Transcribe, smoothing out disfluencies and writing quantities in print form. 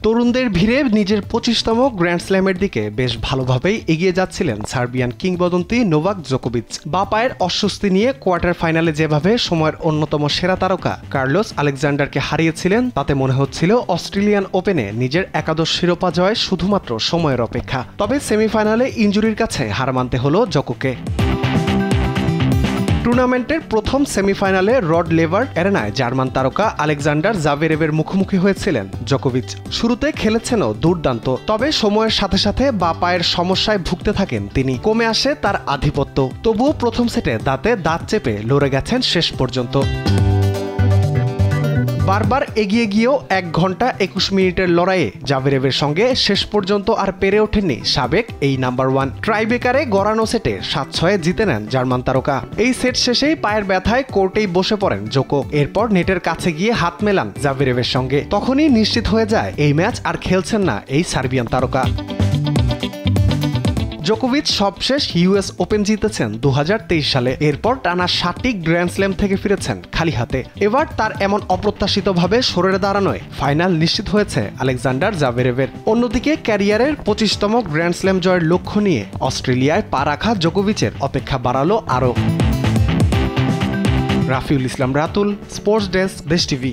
তরুণদের ভিড়ে নিজের 25তম গ্র্যান্ড স্ল্যামের দিকে বেশ ভালোভাবেই এগিয়ে যাচ্ছিলেন সার্বিয়ান কিংবদন্তি নোভাক জোকোভিচ। বাঁ পায়ের অস্বস্তি নিয়ে কোয়ার্টার ফাইনালে যেভাবে সময়ের অন্যতম সেরা তারকা কার্লোস আলেকজান্ডারকে হারিয়েছিলেন, তাতে মনে হচ্ছিল অস্ট্রেলিয়ান ওপেনে নিজের একাদশ শিরোপা জয় শুধুমাত্র সময়ের অপেক্ষা। তবে সেমিফাইনালে ইনজুরির কাছে হার মানতে হলো জোকোকে। টুর্নামেন্টের প্রথম সেমিফাইনালে রড লেভার্ট অ্যারেনায় জার্মান তারকা আলেকজান্ডার জাভেরেভের মুখোমুখি হয়েছিলেন জোকোভিচ। শুরুতে খেলেছেনও দুর্দান্ত, তবে সময়ের সাথে সাথে বাঁ পায়ের সমস্যায় ভুগতে থাকেন তিনি। কমে আসে তার আধিপত্য। তবুও প্রথম সেটে দাঁতে দাঁত চেপে লড়ে গেছেন শেষ পর্যন্ত। বারবার এগিয়ে গিয়েও 1 ঘন্টা 21 মিনিটের লড়াইয়ে জাভেরেভের সঙ্গে শেষ পর্যন্ত আর পেরে ওঠেননি সাবেক এই নাম্বার 1। ট্রাইবেকারে গড়ানো সেটে 7-6 জিতে নেন জার্মান তারকা। এই সেট শেষেই পায়ের ব্যথায় কোর্টেই বসে পড়েন জোকো। এরপর নেটের কাছে গিয়ে হাত মেলান জাভেরেভের সঙ্গে। তখনই নিশ্চিত হয়ে যায় এই ম্যাচ আর খেলছেন না এই সার্বিয়ান তারকা। জোকোভিচ সবশেষ ইউএস ওপেন জিতেছেন 2023 সালে। এরপর টানা 7টি গ্র্যান্ড স্ল্যাম থেকে ফিরেছেন খালি হাতে। এবার তার এমন অপ্রত্যাশিতভাবে সরে দাঁড়ানোয় ফাইনাল নিশ্চিত হয়েছে আলেকজান্ডার জাভেরেভের। অন্যদিকে ক্যারিয়ারের 25তম গ্র্যান্ড স্ল্যাম জয়ের লক্ষ্য নিয়ে অস্ট্রেলিয়ায় পা রাখা জোকোভিচের অপেক্ষা বাড়ালো আরও। রাফিউল ইসলাম রাতুল, স্পোর্টস ডেস্ক, দেশ টিভি।